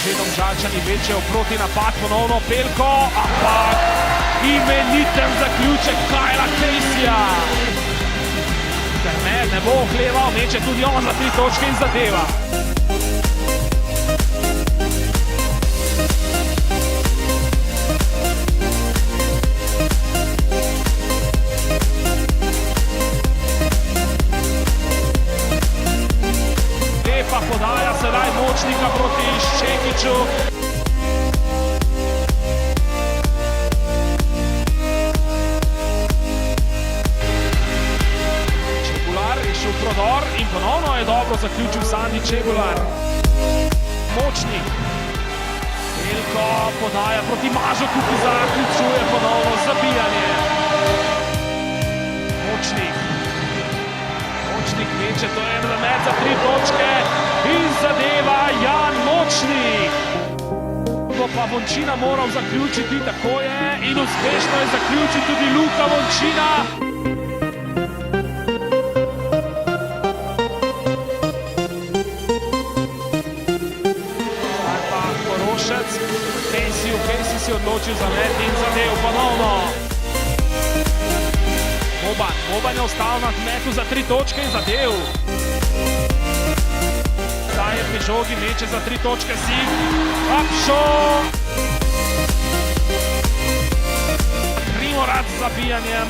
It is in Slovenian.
Že Domžalčani večejo proti napad, ponovno Pelko, ampak imeniten zaključek Kajla Caseyja. Termed ne bo okleval, meče tudi on za 3 točke in zadeva. Lepa podaja sedaj Močnika proti Ščekiću. Prodor in ponovno je dobro zaključil Sandi Čebular. Močnik. Pelko podaja proti Mažoku, ki zaključuje ponovno zabijanje. Močnik. Močnik meče, to je element za 3 točke in zadeva Jan Močnik. Pa Vončina moral zaključiti, tako je, in uspešno je zaključil tudi Luka Vončina. Casey si odločil za met in zadev ponovno. Boban je ostal na metu za 3 točke in zadev. Zdaj je pri žogi, meče za 3 točke Sig. Apšo! Primorac z zabijanjem.